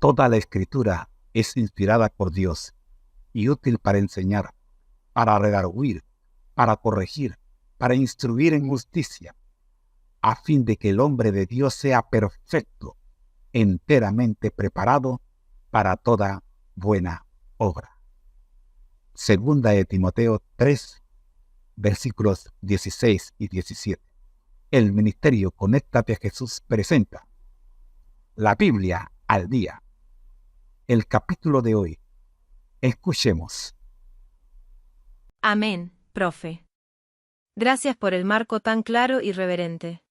Toda la Escritura es inspirada por Dios y útil para enseñar, para redarguir, para corregir, para instruir en justicia, a fin de que el hombre de Dios sea perfecto, enteramente preparado para toda buena obra. Segunda de Timoteo 3, versículos 16 y 17. El ministerio Conéctate a Jesús presenta la Biblia al día. El capítulo de hoy. Escuchemos. Amén, profe. Gracias por el marco tan claro y reverente.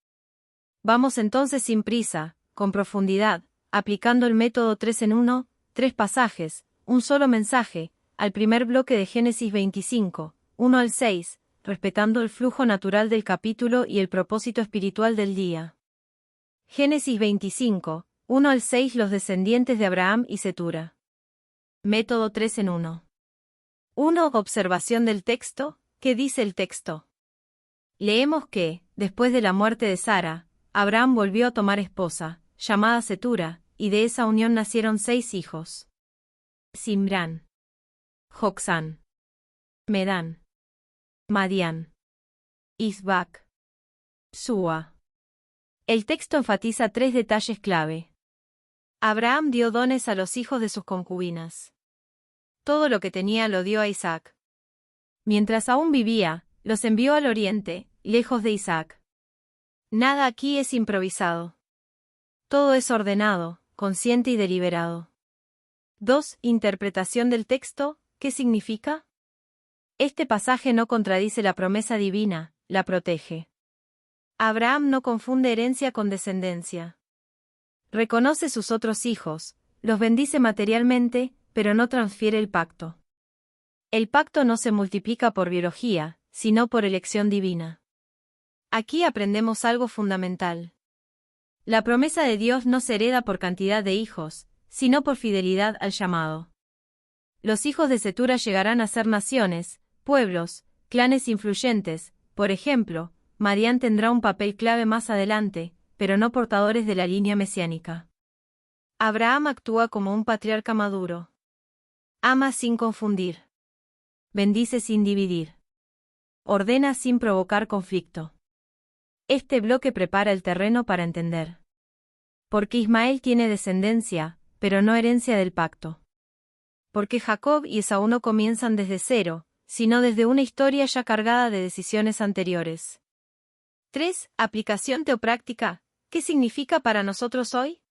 Vamos entonces sin prisa, con profundidad, aplicando el método 3 en 1, 3 pasajes, un solo mensaje, al primer bloque de Génesis 25, 1 al 6, respetando el flujo natural del capítulo y el propósito espiritual del día. Génesis 25, 1 al 6. Los descendientes de Abraham y Cetura. Método 3 en 1. 1. Observación del texto. ¿Qué dice el texto? Leemos que, después de la muerte de Sara, Abraham volvió a tomar esposa, llamada Cetura, y de esa unión nacieron 6 hijos. Simrán, Joksán, Medán, Madián, Isbac, Súa. El texto enfatiza 3 detalles clave. Abraham dio dones a los hijos de sus concubinas. Todo lo que tenía lo dio a Isaac. Mientras aún vivía, los envió al oriente, lejos de Isaac. Nada aquí es improvisado. Todo es ordenado, consciente y deliberado. 2. Interpretación del texto. ¿Qué significa? Este pasaje no contradice la promesa divina, la protege. Abraham no confunde herencia con descendencia. Reconoce sus otros hijos, los bendice materialmente, pero no transfiere el pacto. El pacto no se multiplica por biología, sino por elección divina. Aquí aprendemos algo fundamental. La promesa de Dios no se hereda por cantidad de hijos, sino por fidelidad al llamado. Los hijos de Cetura llegarán a ser naciones, pueblos, clanes influyentes. Por ejemplo, Madián tendrá un papel clave más adelante, pero no portadores de la línea mesiánica. Abraham actúa como un patriarca maduro. Ama sin confundir. Bendice sin dividir. Ordena sin provocar conflicto. Este bloque prepara el terreno para entender. Porque Ismael tiene descendencia, pero no herencia del pacto. Porque Jacob y Esaú no comienzan desde cero, sino desde una historia ya cargada de decisiones anteriores. 3. Aplicación teopráctica. ¿Qué significa para nosotros hoy?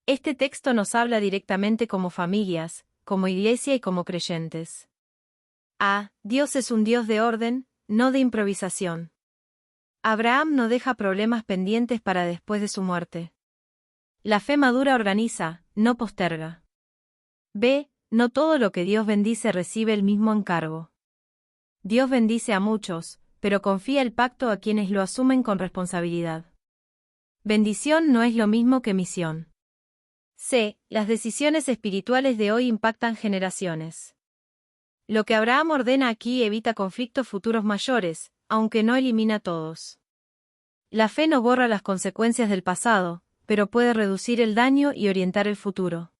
Este texto nos habla directamente como familias, como iglesia y como creyentes. A. Dios es un Dios de orden, no de improvisación. Abraham no deja problemas pendientes para después de su muerte. La fe madura organiza, no posterga. B. No todo lo que Dios bendice recibe el mismo encargo. Dios bendice a muchos, pero confía el pacto a quienes lo asumen con responsabilidad. Bendición no es lo mismo que misión. C. Las decisiones espirituales de hoy impactan generaciones. Lo que Abraham ordena aquí evita conflictos futuros mayores, aunque no elimina todos. La fe no borra las consecuencias del pasado, pero puede reducir el daño y orientar el futuro.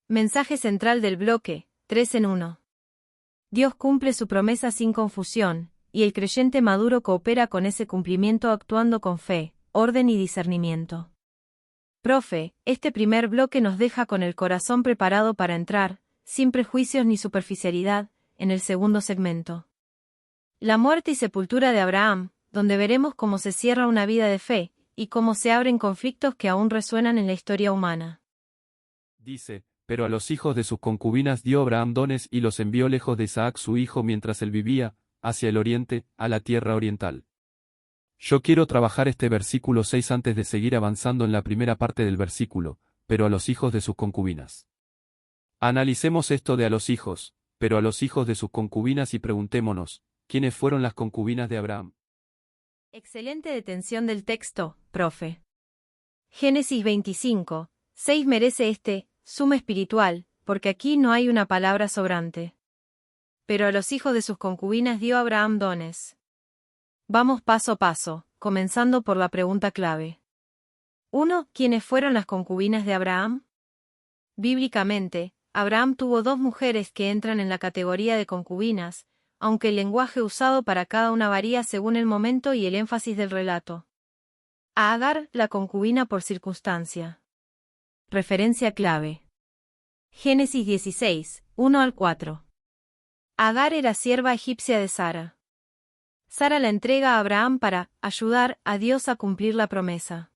Mensaje central del bloque, 3 en 1. Dios cumple su promesa sin confusión, y el creyente maduro coopera con ese cumplimiento actuando con fe, orden y discernimiento. Profe, este primer bloque nos deja con el corazón preparado para entrar, sin prejuicios ni superficialidad, en el segundo segmento. La muerte y sepultura de Abraham, donde veremos cómo se cierra una vida de fe, y cómo se abren conflictos que aún resuenan en la historia humana. Dice, pero a los hijos de sus concubinas dio Abraham dones y los envió lejos de Isaac su hijo mientras él vivía, hacia el oriente, a la tierra oriental. Yo quiero trabajar este versículo 6 antes de seguir avanzando en la primera parte del versículo, pero a los hijos de sus concubinas. Analicemos esto de a los hijos, pero a los hijos de sus concubinas y preguntémonos, ¿quiénes fueron las concubinas de Abraham? Excelente detención del texto, profe. Génesis 25, 6 merece este, suma espiritual, porque aquí no hay una palabra sobrante. Pero a los hijos de sus concubinas dio Abraham dones. Vamos paso a paso, comenzando por la pregunta clave. 1. ¿Quiénes fueron las concubinas de Abraham? Bíblicamente, Abraham tuvo 2 mujeres que entran en la categoría de concubinas, aunque el lenguaje usado para cada una varía según el momento y el énfasis del relato. A Agar, la concubina por circunstancia. Referencia clave. Génesis 16, 1-4. Agar era sierva egipcia de Sara. Sara la entrega a Abraham para ayudar a Dios a cumplir la promesa.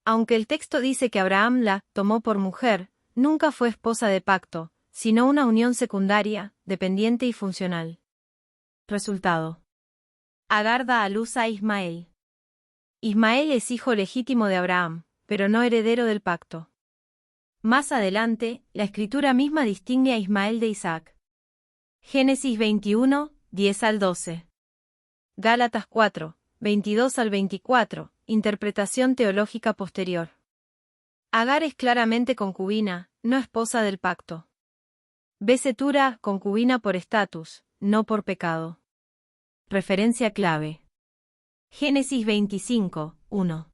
Aunque el texto dice que Abraham la tomó por mujer, nunca fue esposa de pacto, sino una unión secundaria, dependiente y funcional. Resultado. Agar da a luz a Ismael. Ismael es hijo legítimo de Abraham, pero no heredero del pacto. Más adelante, la escritura misma distingue a Ismael de Isaac. Génesis 21, 10-12. Gálatas 4, 22-24, interpretación teológica posterior. Agar es claramente concubina, no esposa del pacto. Ve Setura, concubina por estatus, no por pecado. Referencia clave. Génesis 25, 1.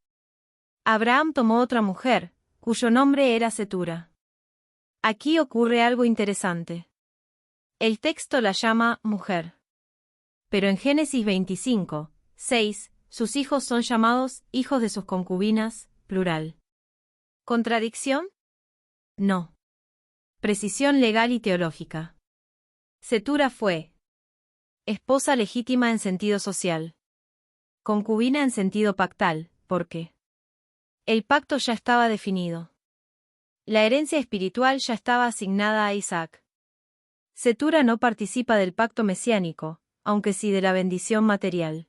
Abraham tomó otra mujer, cuyo nombre era Setura. Aquí ocurre algo interesante. El texto la llama mujer. Pero en Génesis 25, 6, sus hijos son llamados hijos de sus concubinas, plural. ¿Contradicción? No. Precisión legal y teológica. Setura fue esposa legítima en sentido social. Concubina en sentido pactal, porque el pacto ya estaba definido. La herencia espiritual ya estaba asignada a Isaac. Setura no participa del pacto mesiánico, aunque sí de la bendición material.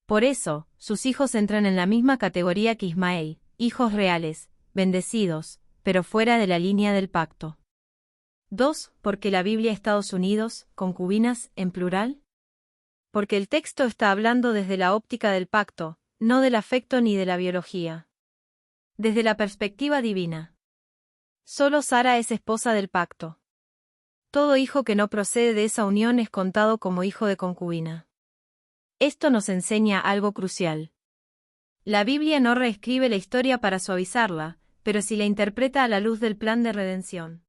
Por eso, sus hijos entran en la misma categoría que Ismael, hijos reales, bendecidos, pero fuera de la línea del pacto. 2. ¿Por qué la Biblia Estados Unidos, concubinas, en plural? Porque el texto está hablando desde la óptica del pacto, no del afecto ni de la biología. Desde la perspectiva divina. Solo Sara es esposa del pacto. Todo hijo que no procede de esa unión es contado como hijo de concubina. Esto nos enseña algo crucial. La Biblia no reescribe la historia para suavizarla, pero sí la interpreta a la luz del plan de redención.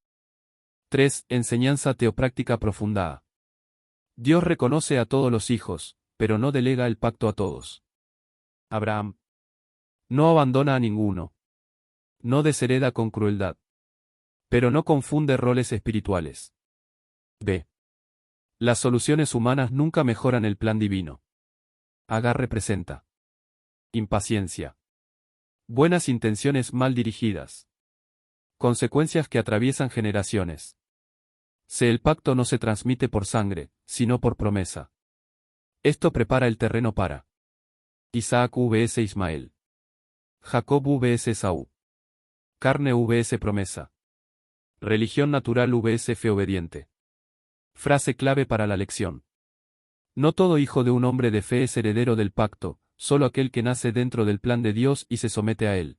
3. Enseñanza teopráctica profunda. Dios reconoce a todos los hijos, pero no delega el pacto a todos. Abraham no abandona a ninguno. No deshereda con crueldad. Pero no confunde roles espirituales. B. Las soluciones humanas nunca mejoran el plan divino. Agar representa impaciencia. Buenas intenciones mal dirigidas. Consecuencias que atraviesan generaciones. C. El pacto no se transmite por sangre, sino por promesa. Esto prepara el terreno para Isaac vs Ismael. Jacob vs Esaú. Carne vs promesa. Religión natural vs fe obediente. Frase clave para la lección. No todo hijo de un hombre de fe es heredero del pacto, solo aquel que nace dentro del plan de Dios y se somete a él.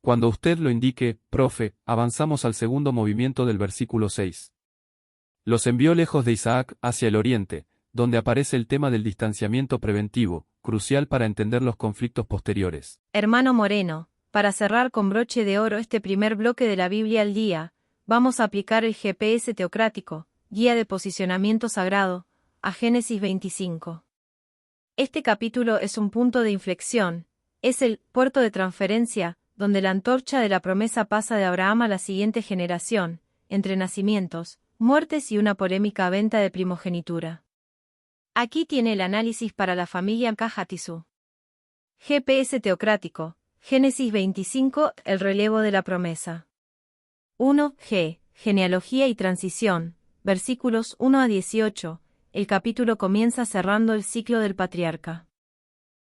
Cuando usted lo indique, profe, avanzamos al segundo movimiento del versículo 6. Los envió lejos de Isaac, hacia el oriente, donde aparece el tema del distanciamiento preventivo, crucial para entender los conflictos posteriores. Hermano Moreno, para cerrar con broche de oro este primer bloque de la Biblia al día, vamos a aplicar el GPS teocrático, guía de posicionamiento sagrado, a Génesis 25. Este capítulo es un punto de inflexión, es el puerto de transferencia, donde la antorcha de la promesa pasa de Abraham a la siguiente generación, entre nacimientos, muertes y una polémica venta de primogenitura. Aquí tiene el análisis para la familia Kahatisú. GPS teocrático, Génesis 25, el relevo de la promesa. 1. G. Genealogía y transición, versículos 1-18, el capítulo comienza cerrando el ciclo del patriarca.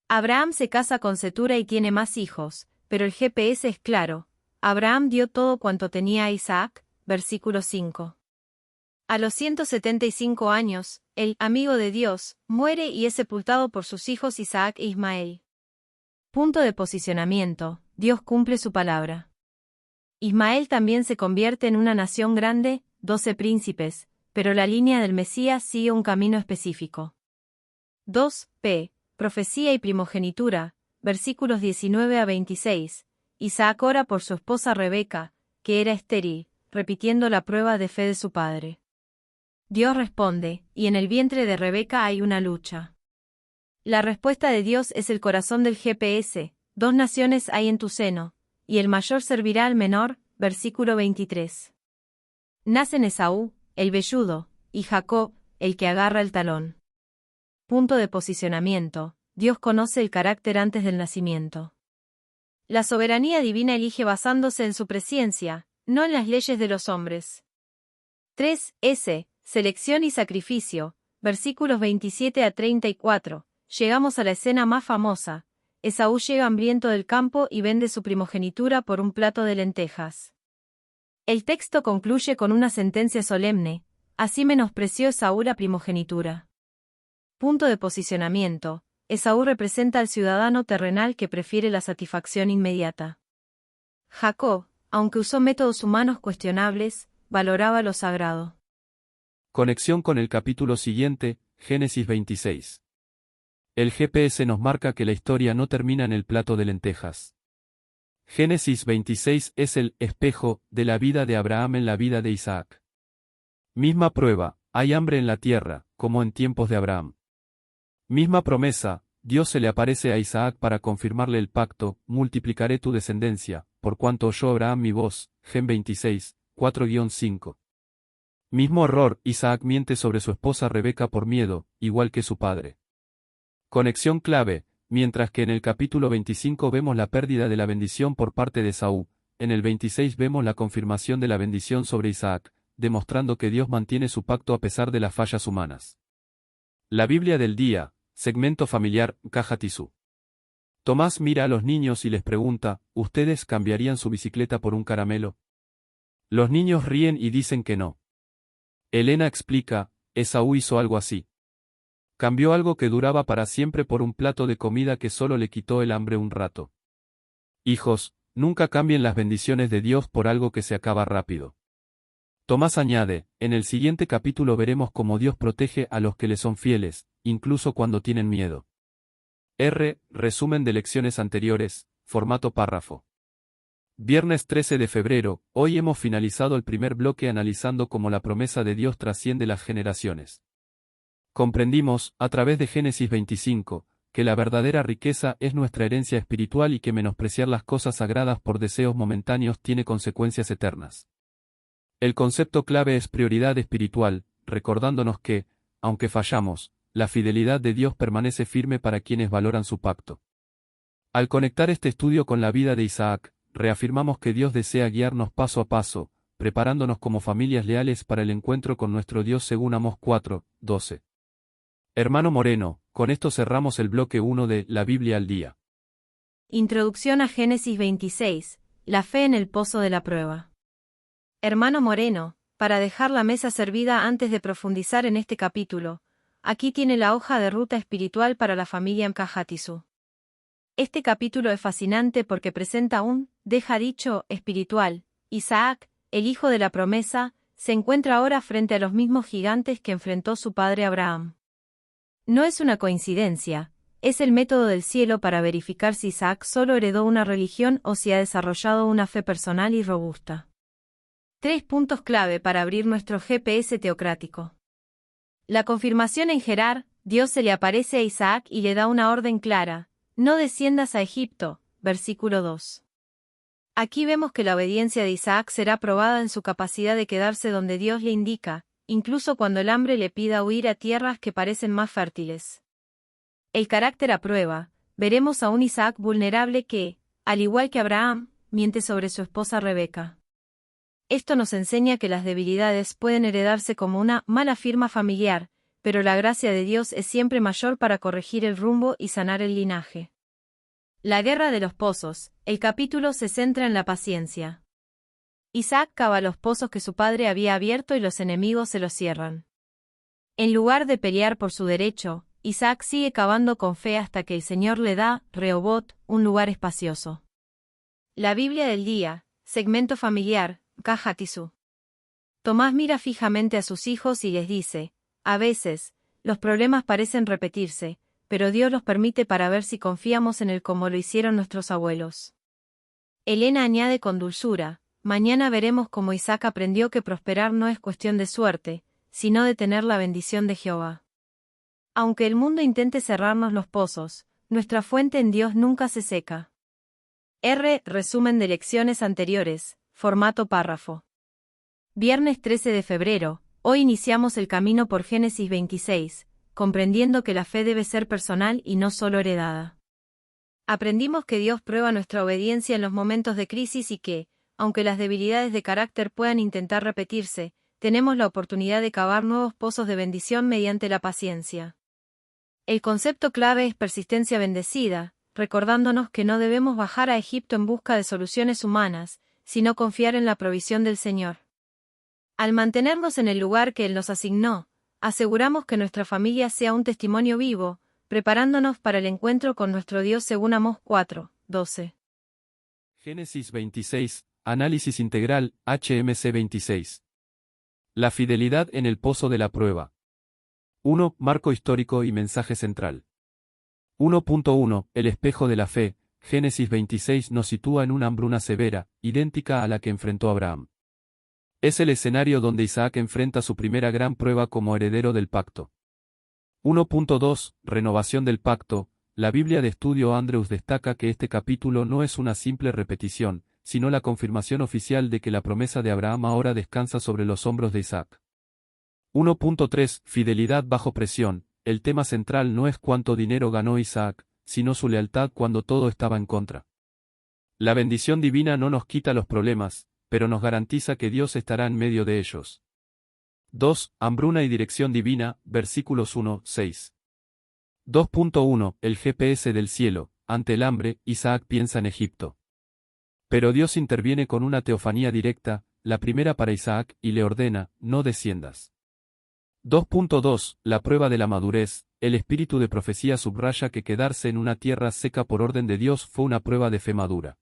Abraham se casa con Setura y tiene más hijos, pero el GPS es claro, Abraham dio todo cuanto tenía a Isaac, versículo 5. A los 175 años, el amigo de Dios muere y es sepultado por sus hijos Isaac e Ismael. Punto de posicionamiento, Dios cumple su palabra. Ismael también se convierte en una nación grande, 12 príncipes, pero la línea del Mesías sigue un camino específico. 2. P. Profecía y primogenitura, versículos 19-26. Isaac ora por su esposa Rebeca, que era estéril, repitiendo la prueba de fe de su padre. Dios responde, y en el vientre de Rebeca hay una lucha. La respuesta de Dios es el corazón del GPS, 2 naciones hay en tu seno, y el mayor servirá al menor, versículo 23. Nacen Esaú, el velludo, y Jacob, el que agarra el talón. Punto de posicionamiento. Dios conoce el carácter antes del nacimiento. La soberanía divina elige basándose en su presciencia, no en las leyes de los hombres. 3. Selección y sacrificio, versículos 27 a 34. Llegamos a la escena más famosa. Esaú llega hambriento del campo y vende su primogenitura por un plato de lentejas. El texto concluye con una sentencia solemne: así menospreció Esaú la primogenitura. Punto de posicionamiento. Esaú representa al ciudadano terrenal que prefiere la satisfacción inmediata. Jacob, aunque usó métodos humanos cuestionables, valoraba lo sagrado. Conexión con el capítulo siguiente, Génesis 26. El GPS nos marca que la historia no termina en el plato de lentejas. Génesis 26 es el espejo de la vida de Abraham en la vida de Isaac. Misma prueba, hay hambre en la tierra, como en tiempos de Abraham. Misma promesa, Dios se le aparece a Isaac para confirmarle el pacto: multiplicaré tu descendencia, por cuanto oyó Abraham mi voz. Gen 26, 4-5. Mismo error, Isaac miente sobre su esposa Rebeca por miedo, igual que su padre. Conexión clave, mientras que en el capítulo 25 vemos la pérdida de la bendición por parte de Esaú, en el 26 vemos la confirmación de la bendición sobre Isaac, demostrando que Dios mantiene su pacto a pesar de las fallas humanas. La Biblia del día, segmento familiar, Caja Tisú. Tomás mira a los niños y les pregunta: ¿ustedes cambiarían su bicicleta por un caramelo? Los niños ríen y dicen que no. Elena explica: Esaú hizo algo así. Cambió algo que duraba para siempre por un plato de comida que solo le quitó el hambre un rato. Hijos, nunca cambien las bendiciones de Dios por algo que se acaba rápido. Tomás añade: en el siguiente capítulo veremos cómo Dios protege a los que le son fieles, incluso cuando tienen miedo. Resumen de lecciones anteriores, formato párrafo. Viernes 13 de febrero, hoy hemos finalizado el primer bloque analizando cómo la promesa de Dios trasciende las generaciones. Comprendimos, a través de Génesis 25, que la verdadera riqueza es nuestra herencia espiritual y que menospreciar las cosas sagradas por deseos momentáneos tiene consecuencias eternas. El concepto clave es prioridad espiritual, recordándonos que, aunque fallamos, la fidelidad de Dios permanece firme para quienes valoran su pacto. Al conectar este estudio con la vida de Isaac, reafirmamos que Dios desea guiarnos paso a paso, preparándonos como familias leales para el encuentro con nuestro Dios según Amós 4:12. Hermano Moreno, con esto cerramos el bloque 1 de La Biblia al Día. Introducción a Génesis 26, la fe en el pozo de la prueba. Hermano Moreno, para dejar la mesa servida antes de profundizar en este capítulo, aquí tiene la hoja de ruta espiritual para la familia Mkajatisú. Este capítulo es fascinante porque presenta un deja dicho espiritual. Isaac, el hijo de la promesa, se encuentra ahora frente a los mismos gigantes que enfrentó su padre Abraham. No es una coincidencia, es el método del cielo para verificar si Isaac solo heredó una religión o si ha desarrollado una fe personal y robusta. 3 puntos clave para abrir nuestro GPS teocrático. La confirmación en Gerar: Dios se le aparece a Isaac y le da una orden clara: no desciendas a Egipto, versículo 2. Aquí vemos que la obediencia de Isaac será probada en su capacidad de quedarse donde Dios le indica, incluso cuando el hambre le pida huir a tierras que parecen más fértiles. El carácter a prueba: veremos a un Isaac vulnerable que, al igual que Abraham, miente sobre su esposa Rebeca. Esto nos enseña que las debilidades pueden heredarse como una mala firma familiar, pero la gracia de Dios es siempre mayor para corregir el rumbo y sanar el linaje. La guerra de los pozos. El capítulo se centra en la paciencia. Isaac cava los pozos que su padre había abierto y los enemigos se los cierran. En lugar de pelear por su derecho, Isaac sigue cavando con fe hasta que el Señor le da, Rehobot, un lugar espacioso. La Biblia del día, segmento familiar, Caja Tisú. Tomás mira fijamente a sus hijos y les dice: a veces, los problemas parecen repetirse, pero Dios los permite para ver si confiamos en Él como lo hicieron nuestros abuelos. Elena añade con dulzura: mañana veremos cómo Isaac aprendió que prosperar no es cuestión de suerte, sino de tener la bendición de Jehová. Aunque el mundo intente cerrarnos los pozos, nuestra fuente en Dios nunca se seca. Resumen de lecciones anteriores, formato párrafo. Viernes 13 de febrero, hoy iniciamos el camino por Génesis 26, comprendiendo que la fe debe ser personal y no solo heredada. Aprendimos que Dios prueba nuestra obediencia en los momentos de crisis y que, aunque las debilidades de carácter puedan intentar repetirse, tenemos la oportunidad de cavar nuevos pozos de bendición mediante la paciencia. El concepto clave es persistencia bendecida, recordándonos que no debemos bajar a Egipto en busca de soluciones humanas, sino confiar en la provisión del Señor. Al mantenernos en el lugar que Él nos asignó, aseguramos que nuestra familia sea un testimonio vivo, preparándonos para el encuentro con nuestro Dios según Amós 4, 12. Génesis 26, Análisis integral, HMC 26. La fidelidad en el pozo de la prueba. 1. Marco histórico y mensaje central. 1.1. El espejo de la fe. Génesis 26 nos sitúa en una hambruna severa, idéntica a la que enfrentó Abraham. Es el escenario donde Isaac enfrenta su primera gran prueba como heredero del pacto. 1.2. Renovación del pacto. La Biblia de Estudio Andrews destaca que este capítulo no es una simple repetición, sino la confirmación oficial de que la promesa de Abraham ahora descansa sobre los hombros de Isaac. 1.3. Fidelidad bajo presión. El tema central no es cuánto dinero ganó Isaac, sino su lealtad cuando todo estaba en contra. La bendición divina no nos quita los problemas, pero nos garantiza que Dios estará en medio de ellos. 2. Hambruna y dirección divina, versículos 1, 6. 2.1. El GPS del cielo. Ante el hambre, Isaac piensa en Egipto. Pero Dios interviene con una teofanía directa, la primera para Isaac, y le ordena, no desciendas. 2.2. La prueba de la madurez. El espíritu de profecía subraya que quedarse en una tierra seca por orden de Dios fue una prueba de fe madura.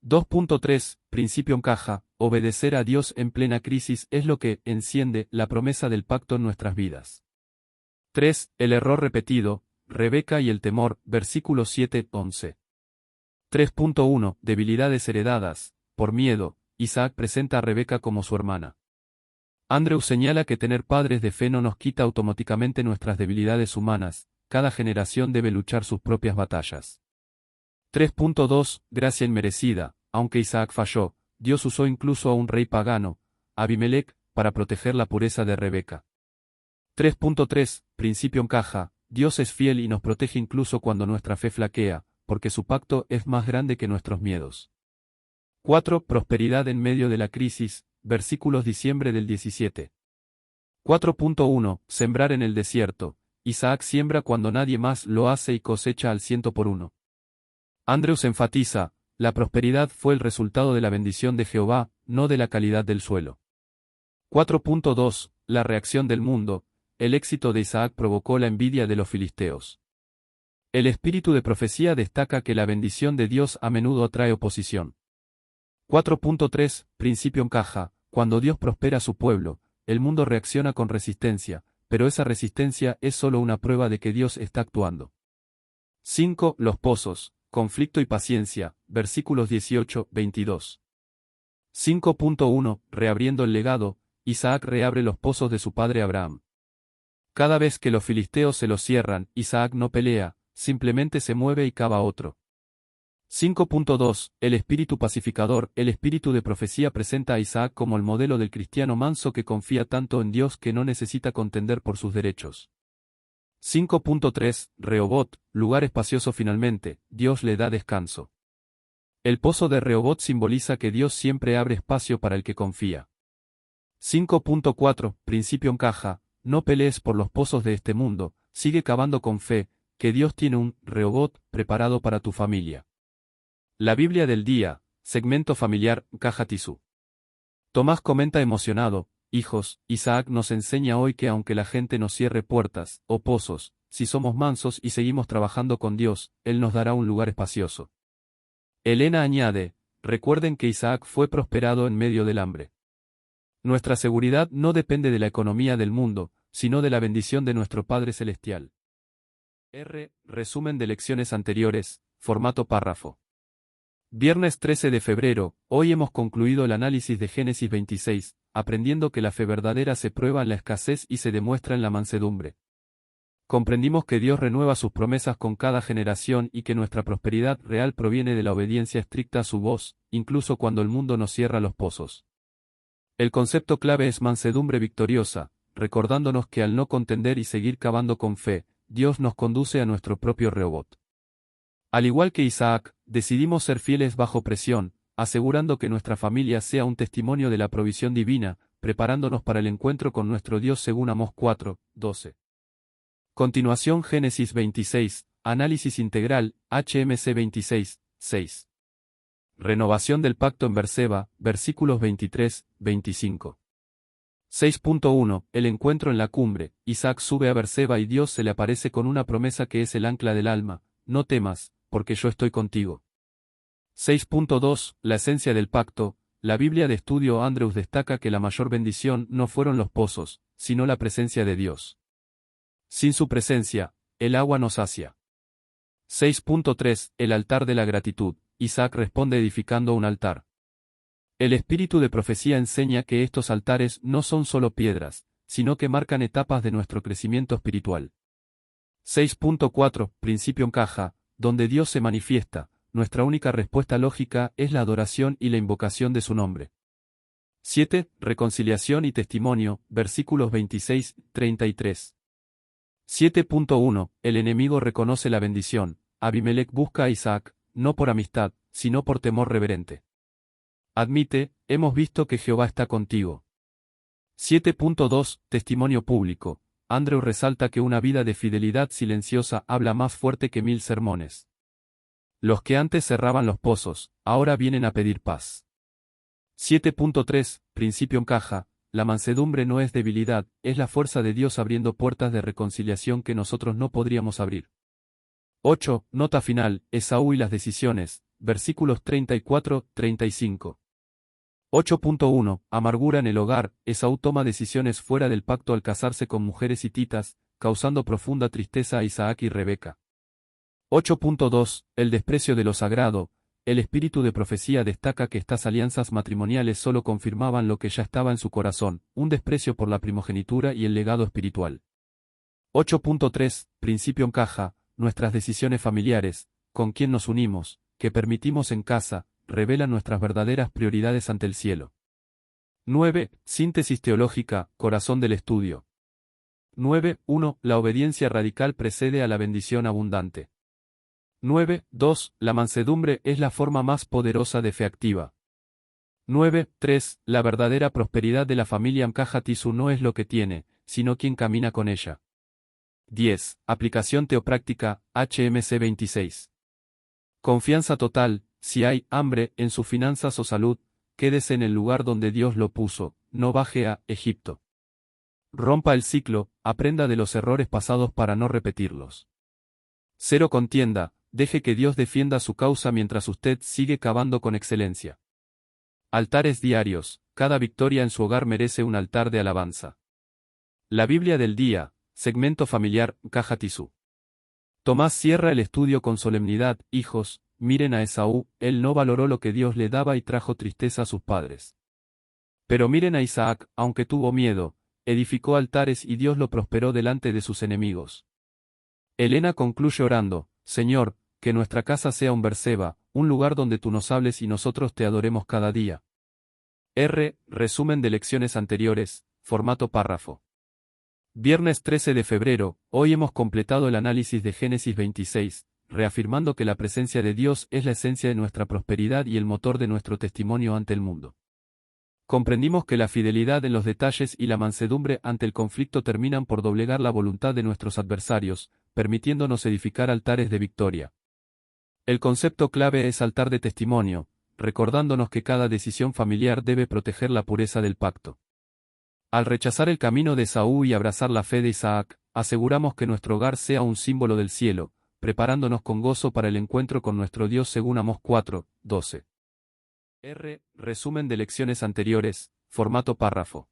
2.3. Principio en caja. Obedecer a Dios en plena crisis es lo que enciende la promesa del pacto en nuestras vidas. 3. El error repetido. Rebeca y el temor. Versículos 7, 11. 3.1. Debilidades heredadas. Por miedo, Isaac presenta a Rebeca como su hermana. Andrews señala que tener padres de fe no nos quita automáticamente nuestras debilidades humanas, cada generación debe luchar sus propias batallas. 3.2. Gracia inmerecida. Aunque Isaac falló, Dios usó incluso a un rey pagano, Abimelech, para proteger la pureza de Rebeca. 3.3. Principio en caja. Dios es fiel y nos protege incluso cuando nuestra fe flaquea, porque su pacto es más grande que nuestros miedos. 4. Prosperidad en medio de la crisis. Versículos diciembre del 17. 4.1. Sembrar en el desierto. Isaac siembra cuando nadie más lo hace y cosecha al 100%. Andrews enfatiza, la prosperidad fue el resultado de la bendición de Jehová, no de la calidad del suelo. 4.2. La reacción del mundo. El éxito de Isaac provocó la envidia de los filisteos. El espíritu de profecía destaca que la bendición de Dios a menudo atrae oposición. 4.3. Principio en caja. Cuando Dios prospera a su pueblo, el mundo reacciona con resistencia, pero esa resistencia es solo una prueba de que Dios está actuando. 5. Los pozos. Conflicto y paciencia. Versículos 18, 22. 5.1. Reabriendo el legado. Isaac reabre los pozos de su padre Abraham. Cada vez que los filisteos se los cierran, Isaac no pelea, simplemente se mueve y cava otro. 5.2. El espíritu pacificador. El espíritu de profecía presenta a Isaac como el modelo del cristiano manso que confía tanto en Dios que no necesita contender por sus derechos. 5.3. Rehobot. Lugar espacioso. Finalmente, Dios le da descanso. El pozo de Rehobot simboliza que Dios siempre abre espacio para el que confía. 5.4. Principio en caja. No pelees por los pozos de este mundo, sigue cavando con fe, que Dios tiene un Rehobot preparado para tu familia. La Biblia del día, segmento familiar, Caja Tisú. Tomás comenta emocionado, hijos, Isaac nos enseña hoy que aunque la gente nos cierre puertas, o pozos, si somos mansos y seguimos trabajando con Dios, Él nos dará un lugar espacioso. Elena añade, recuerden que Isaac fue prosperado en medio del hambre. Nuestra seguridad no depende de la economía del mundo, sino de la bendición de nuestro Padre Celestial. Resumen de lecciones anteriores, formato párrafo. Viernes 13 de febrero, hoy hemos concluido el análisis de Génesis 26, aprendiendo que la fe verdadera se prueba en la escasez y se demuestra en la mansedumbre. Comprendimos que Dios renueva sus promesas con cada generación y que nuestra prosperidad real proviene de la obediencia estricta a su voz, incluso cuando el mundo nos cierra los pozos. El concepto clave es mansedumbre victoriosa, recordándonos que al no contender y seguir cavando con fe, Dios nos conduce a nuestro propio Rehobot. Al igual que Isaac, decidimos ser fieles bajo presión, asegurando que nuestra familia sea un testimonio de la provisión divina, preparándonos para el encuentro con nuestro Dios según Amós 4, 12. Continuación Génesis 26, análisis integral, HMC 26, 6. Renovación del pacto en Berseba, versículos 23, 25. 6.1 El encuentro en la cumbre, Isaac sube a Berseba y Dios se le aparece con una promesa que es el ancla del alma, no temas, porque yo estoy contigo. 6.2 La esencia del pacto, la Biblia de Estudio Andrews destaca que la mayor bendición no fueron los pozos, sino la presencia de Dios. Sin su presencia, el agua no sacia. 6.3 El altar de la gratitud, Isaac responde edificando un altar. El espíritu de profecía enseña que estos altares no son solo piedras, sino que marcan etapas de nuestro crecimiento espiritual. 6.4 Principio en caja, donde Dios se manifiesta, nuestra única respuesta lógica es la adoración y la invocación de su nombre. 7. Reconciliación y testimonio, versículos 26, 33. 7.1 El enemigo reconoce la bendición, Abimelech busca a Isaac, no por amistad, sino por temor reverente. Admite, hemos visto que Jehová está contigo. 7.2 Testimonio público, Andrew resalta que una vida de fidelidad silenciosa habla más fuerte que 1000 sermones. Los que antes cerraban los pozos, ahora vienen a pedir paz. 7.3 Principio en caja, la mansedumbre no es debilidad, es la fuerza de Dios abriendo puertas de reconciliación que nosotros no podríamos abrir. 8. Nota final, Esaú y las decisiones, versículos 34-35. 8.1 Amargura en el hogar, Esaú toma decisiones fuera del pacto al casarse con mujeres hititas, causando profunda tristeza a Isaac y Rebeca. 8.2 El desprecio de lo sagrado, el espíritu de profecía destaca que estas alianzas matrimoniales solo confirmaban lo que ya estaba en su corazón, un desprecio por la primogenitura y el legado espiritual. 8.3 Principio en caja, nuestras decisiones familiares, con quién nos unimos, que permitimos en casa, revelan nuestras verdaderas prioridades ante el cielo. 9. Síntesis teológica, corazón del estudio. 9.1 La obediencia radical precede a la bendición abundante. 9.2 La mansedumbre es la forma más poderosa de fe activa. 9.3 La verdadera prosperidad de la familia Amkajatisu no es lo que tiene, sino quien camina con ella. 10. Aplicación teopráctica, HMC 26. Confianza total, si hay hambre en sus finanzas o salud, quédese en el lugar donde Dios lo puso, no baje a Egipto. Rompa el ciclo, aprenda de los errores pasados para no repetirlos. 0 contienda, deje que Dios defienda su causa mientras usted sigue cavando con excelencia. Altares diarios, cada victoria en su hogar merece un altar de alabanza. La Biblia del día, segmento familiar, Amkajatisu. Tomás cierra el estudio con solemnidad, hijos, miren a Esaú, él no valoró lo que Dios le daba y trajo tristeza a sus padres. Pero miren a Isaac, aunque tuvo miedo, edificó altares y Dios lo prosperó delante de sus enemigos. Elena concluye orando, Señor, que nuestra casa sea un Berseba, un lugar donde tú nos hables y nosotros te adoremos cada día. Resumen de lecciones anteriores, formato párrafo. Viernes 13 de febrero, hoy hemos completado el análisis de Génesis 26, reafirmando que la presencia de Dios es la esencia de nuestra prosperidad y el motor de nuestro testimonio ante el mundo. Comprendimos que la fidelidad en los detalles y la mansedumbre ante el conflicto terminan por doblegar la voluntad de nuestros adversarios, permitiéndonos edificar altares de victoria. El concepto clave es altar de testimonio, recordándonos que cada decisión familiar debe proteger la pureza del pacto. Al rechazar el camino de Esaú y abrazar la fe de Isaac, aseguramos que nuestro hogar sea un símbolo del cielo, preparándonos con gozo para el encuentro con nuestro Dios según Amós 4, 12. Resumen de lecciones anteriores, formato párrafo.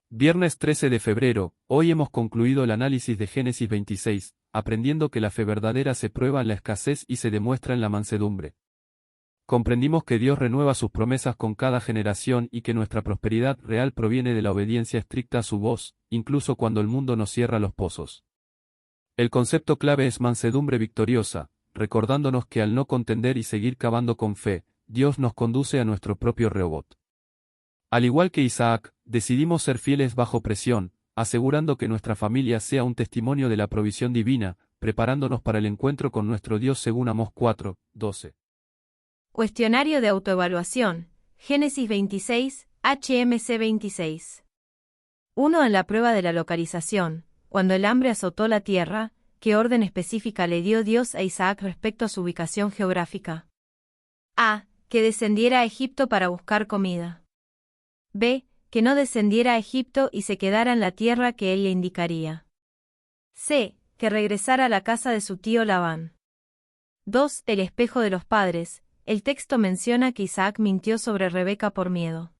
Viernes 13 de febrero, hoy hemos concluido el análisis de Génesis 26, aprendiendo que la fe verdadera se prueba en la escasez y se demuestra en la mansedumbre. Comprendimos que Dios renueva sus promesas con cada generación y que nuestra prosperidad real proviene de la obediencia estricta a su voz, incluso cuando el mundo nos cierra los pozos. El concepto clave es mansedumbre victoriosa, recordándonos que al no contender y seguir cavando con fe, Dios nos conduce a nuestro propio Rehobot. Al igual que Isaac, decidimos ser fieles bajo presión, asegurando que nuestra familia sea un testimonio de la provisión divina, preparándonos para el encuentro con nuestro Dios según Amós 4, 12. Cuestionario de autoevaluación. Génesis 26, HMC 26. 1. En la prueba de la localización. Cuando el hambre azotó la tierra, ¿qué orden específica le dio Dios a Isaac respecto a su ubicación geográfica? A. Que descendiera a Egipto para buscar comida. B. Que no descendiera a Egipto y se quedara en la tierra que él le indicaría. C. Que regresara a la casa de su tío Labán. 2. El espejo de los padres. El texto menciona que Isaac mintió sobre Rebeca por miedo.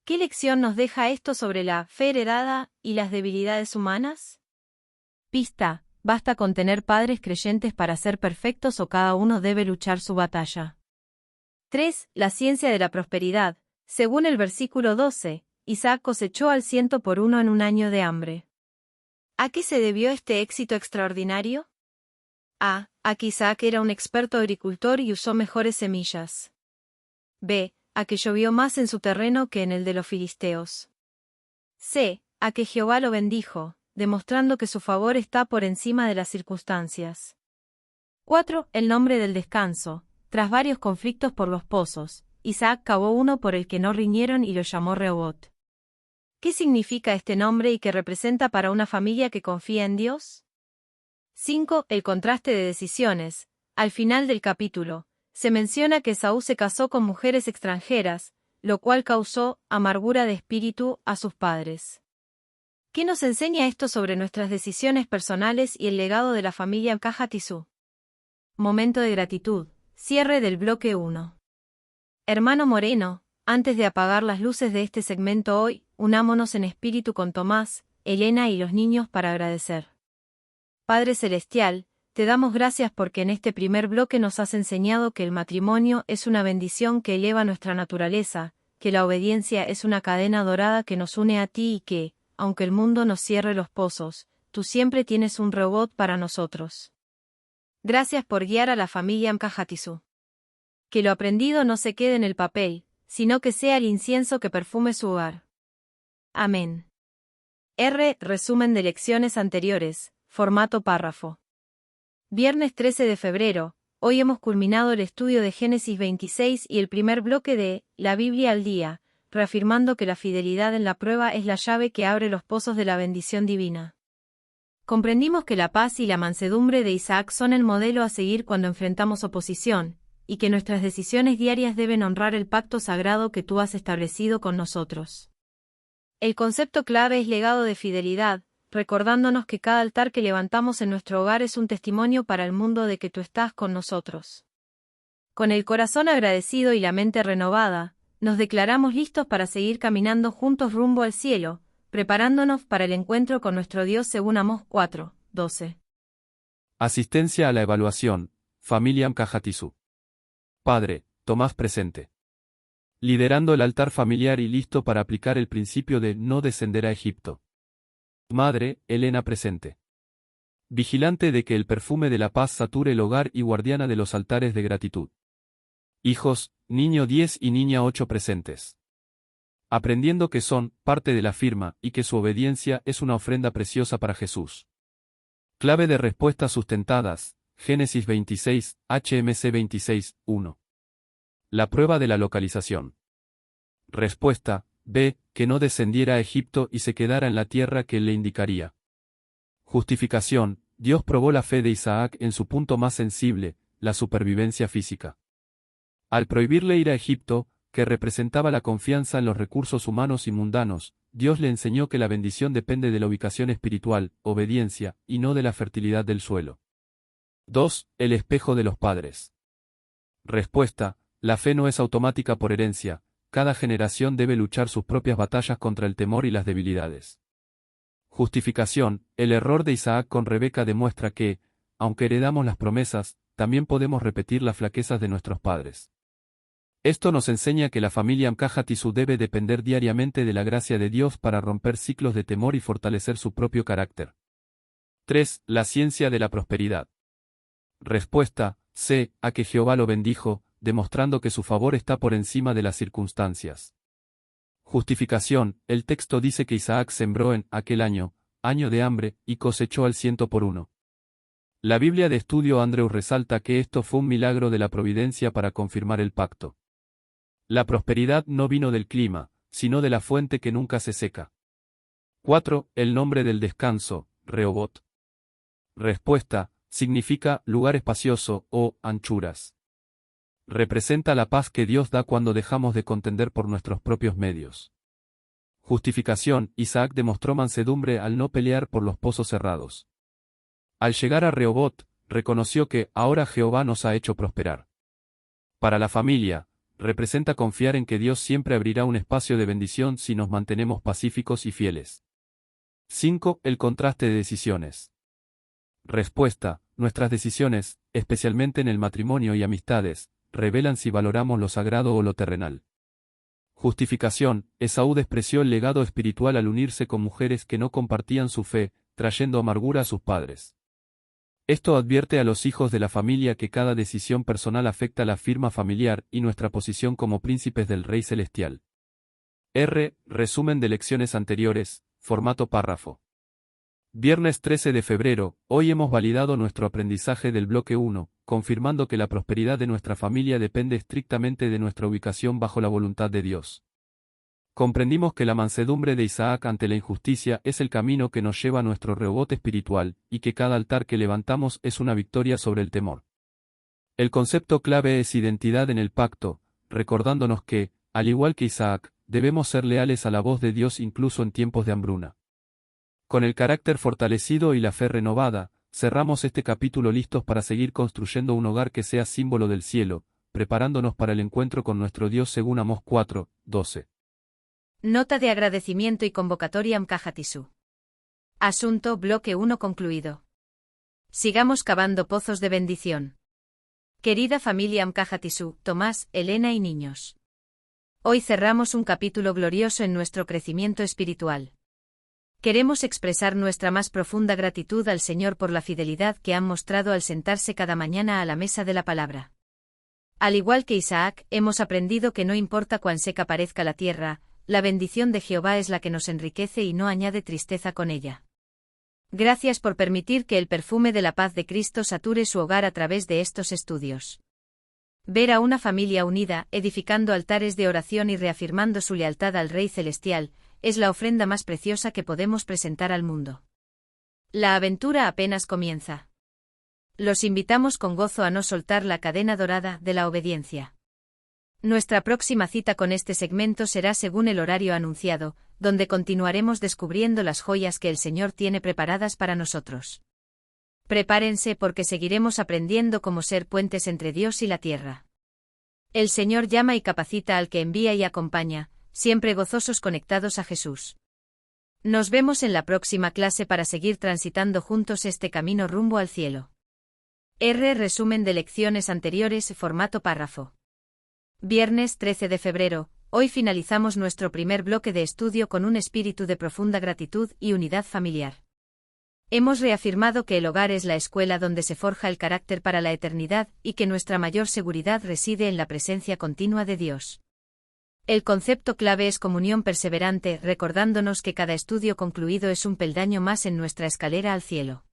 ¿Qué lección nos deja esto sobre la fe heredada y las debilidades humanas? Pista: ¿basta con tener padres creyentes para ser perfectos o cada uno debe luchar su batalla? 3. La ciencia de la prosperidad. Según el versículo 12, Isaac cosechó al 100 por 1 en un año de hambre. ¿A qué se debió este éxito extraordinario? A. A que Isaac era un experto agricultor y usó mejores semillas. B. A que llovió más en su terreno que en el de los filisteos. C. A que Jehová lo bendijo, demostrando que su favor está por encima de las circunstancias. 4. El nombre del descanso. Tras varios conflictos por los pozos, Isaac cavó uno por el que no riñeron y lo llamó Rehobot. ¿Qué significa este nombre y qué representa para una familia que confía en Dios? 5. El contraste de decisiones. Al final del capítulo, se menciona que Esaú se casó con mujeres extranjeras, lo cual causó amargura de espíritu a sus padres. ¿Qué nos enseña esto sobre nuestras decisiones personales y el legado de la familia Kahatisú? Momento de gratitud. Cierre del bloque 1. Hermano Moreno, antes de apagar las luces de este segmento hoy, unámonos en espíritu con Tomás, Elena y los niños para agradecer. Padre Celestial, te damos gracias porque en este primer bloque nos has enseñado que el matrimonio es una bendición que eleva nuestra naturaleza, que la obediencia es una cadena dorada que nos une a ti y que, aunque el mundo nos cierre los pozos, tú siempre tienes un Rehobot para nosotros. Gracias por guiar a la familia Kahatisú. Que lo aprendido no se quede en el papel, sino que sea el incienso que perfume su hogar. Amén. Resumen de lecciones anteriores. Formato párrafo. Viernes 13 de febrero, hoy hemos culminado el estudio de Génesis 26 y el primer bloque de La Biblia al día, reafirmando que la fidelidad en la prueba es la llave que abre los pozos de la bendición divina. Comprendimos que la paz y la mansedumbre de Isaac son el modelo a seguir cuando enfrentamos oposición, y que nuestras decisiones diarias deben honrar el pacto sagrado que tú has establecido con nosotros. El concepto clave es legado de fidelidad, recordándonos que cada altar que levantamos en nuestro hogar es un testimonio para el mundo de que tú estás con nosotros. Con el corazón agradecido y la mente renovada, nos declaramos listos para seguir caminando juntos rumbo al cielo, preparándonos para el encuentro con nuestro Dios según Amós 4, 12. Asistencia a la evaluación. Familia Kahatisú. Padre, Tomás presente. Liderando el altar familiar y listo para aplicar el principio de no descender a Egipto. Madre, Elena presente. Vigilante de que el perfume de la paz sature el hogar y guardiana de los altares de gratitud. Hijos, niño 10 y niña 8 presentes. Aprendiendo que son parte de la firma y que su obediencia es una ofrenda preciosa para Jesús. Clave de respuestas sustentadas. Génesis 26, HMC 26, 1. La prueba de la localización. Respuesta. B. Que no descendiera a Egipto y se quedara en la tierra que él le indicaría. Justificación. Dios probó la fe de Isaac en su punto más sensible, la supervivencia física. Al prohibirle ir a Egipto, que representaba la confianza en los recursos humanos y mundanos, Dios le enseñó que la bendición depende de la ubicación espiritual, obediencia, y no de la fertilidad del suelo. 2. El espejo de los padres. Respuesta. La fe no es automática por herencia. Cada generación debe luchar sus propias batallas contra el temor y las debilidades. Justificación. El error de Isaac con Rebeca demuestra que, aunque heredamos las promesas, también podemos repetir las flaquezas de nuestros padres. Esto nos enseña que la familia Amkajatisu debe depender diariamente de la gracia de Dios para romper ciclos de temor y fortalecer su propio carácter. 3. La ciencia de la prosperidad. Respuesta: C. A que Jehová lo bendijo, demostrando que su favor está por encima de las circunstancias. Justificación: el texto dice que Isaac sembró en aquel año de hambre, y cosechó al 100%. La Biblia de Estudio Andrews resalta que esto fue un milagro de la providencia para confirmar el pacto. La prosperidad no vino del clima, sino de la fuente que nunca se seca. 4. El nombre del descanso, Rehobot. Respuesta: significa lugar espacioso o anchuras. Representa la paz que Dios da cuando dejamos de contender por nuestros propios medios. Justificación: Isaac demostró mansedumbre al no pelear por los pozos cerrados. Al llegar a Rehobot, reconoció que ahora Jehová nos ha hecho prosperar. Para la familia, representa confiar en que Dios siempre abrirá un espacio de bendición si nos mantenemos pacíficos y fieles. 5. El contraste de decisiones. Respuesta: nuestras decisiones, especialmente en el matrimonio y amistades, revelan si valoramos lo sagrado o lo terrenal. Justificación: Esaú despreció el legado espiritual al unirse con mujeres que no compartían su fe, trayendo amargura a sus padres. Esto advierte a los hijos de la familia que cada decisión personal afecta la firma familiar y nuestra posición como príncipes del Rey Celestial. R. Resumen de lecciones anteriores, formato párrafo. Viernes 13 de febrero, hoy hemos validado nuestro aprendizaje del bloque 1, confirmando que la prosperidad de nuestra familia depende estrictamente de nuestra ubicación bajo la voluntad de Dios. Comprendimos que la mansedumbre de Isaac ante la injusticia es el camino que nos lleva a nuestro Rehobot espiritual, y que cada altar que levantamos es una victoria sobre el temor. El concepto clave es identidad en el pacto, recordándonos que, al igual que Isaac, debemos ser leales a la voz de Dios incluso en tiempos de hambruna. Con el carácter fortalecido y la fe renovada, cerramos este capítulo listos para seguir construyendo un hogar que sea símbolo del cielo, preparándonos para el encuentro con nuestro Dios según Amós 4, 12. Nota de agradecimiento y convocatoria Amkajatisu. Asunto bloque 1 concluido. Sigamos cavando pozos de bendición. Querida familia Amkajatisu, Tomás, Elena y niños. Hoy cerramos un capítulo glorioso en nuestro crecimiento espiritual. Queremos expresar nuestra más profunda gratitud al Señor por la fidelidad que han mostrado al sentarse cada mañana a la mesa de la palabra. Al igual que Isaac, hemos aprendido que no importa cuán seca parezca la tierra, la bendición de Jehová es la que nos enriquece y no añade tristeza con ella. Gracias por permitir que el perfume de la paz de Cristo sature su hogar a través de estos estudios. Ver a una familia unida, edificando altares de oración y reafirmando su lealtad al Rey Celestial, es la ofrenda más preciosa que podemos presentar al mundo. La aventura apenas comienza. Los invitamos con gozo a no soltar la cadena dorada de la obediencia. Nuestra próxima cita con este segmento será según el horario anunciado, donde continuaremos descubriendo las joyas que el Señor tiene preparadas para nosotros. Prepárense porque seguiremos aprendiendo cómo ser puentes entre Dios y la tierra. El Señor llama y capacita al que envía y acompaña, siempre gozosos conectados a Jesús. Nos vemos en la próxima clase para seguir transitando juntos este camino rumbo al cielo. Resumen de lecciones anteriores, formato párrafo. Viernes 13 de febrero, hoy finalizamos nuestro primer bloque de estudio con un espíritu de profunda gratitud y unidad familiar. Hemos reafirmado que el hogar es la escuela donde se forja el carácter para la eternidad y que nuestra mayor seguridad reside en la presencia continua de Dios. El concepto clave es comunión perseverante, recordándonos que cada estudio concluido es un peldaño más en nuestra escalera al cielo.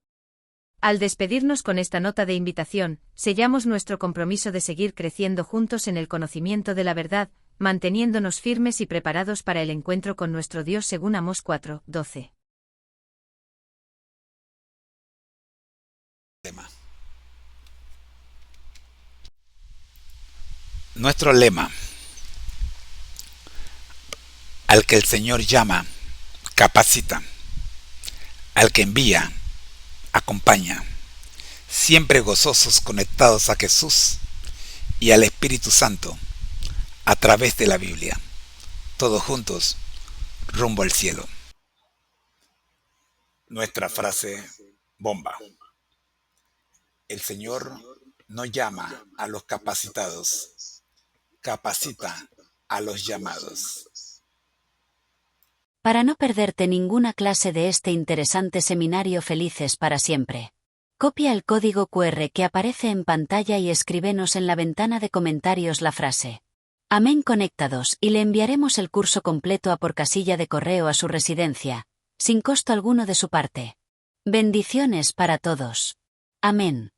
Al despedirnos con esta nota de invitación, sellamos nuestro compromiso de seguir creciendo juntos en el conocimiento de la verdad, manteniéndonos firmes y preparados para el encuentro con nuestro Dios según Amós 4, 12. Nuestro lema: al que el Señor llama, capacita; al que envía, acompaña. Siempre gozosos conectados a Jesús y al Espíritu Santo a través de la Biblia. Todos juntos, rumbo al cielo. Nuestra frase bomba: el Señor no llama a los capacitados, capacita a los llamados. Para no perderte ninguna clase de este interesante seminario Felices para siempre, copia el código QR que aparece en pantalla y escríbenos en la ventana de comentarios la frase Amén conectados y le enviaremos el curso completo por casilla de correo a su residencia, sin costo alguno de su parte. Bendiciones para todos. Amén.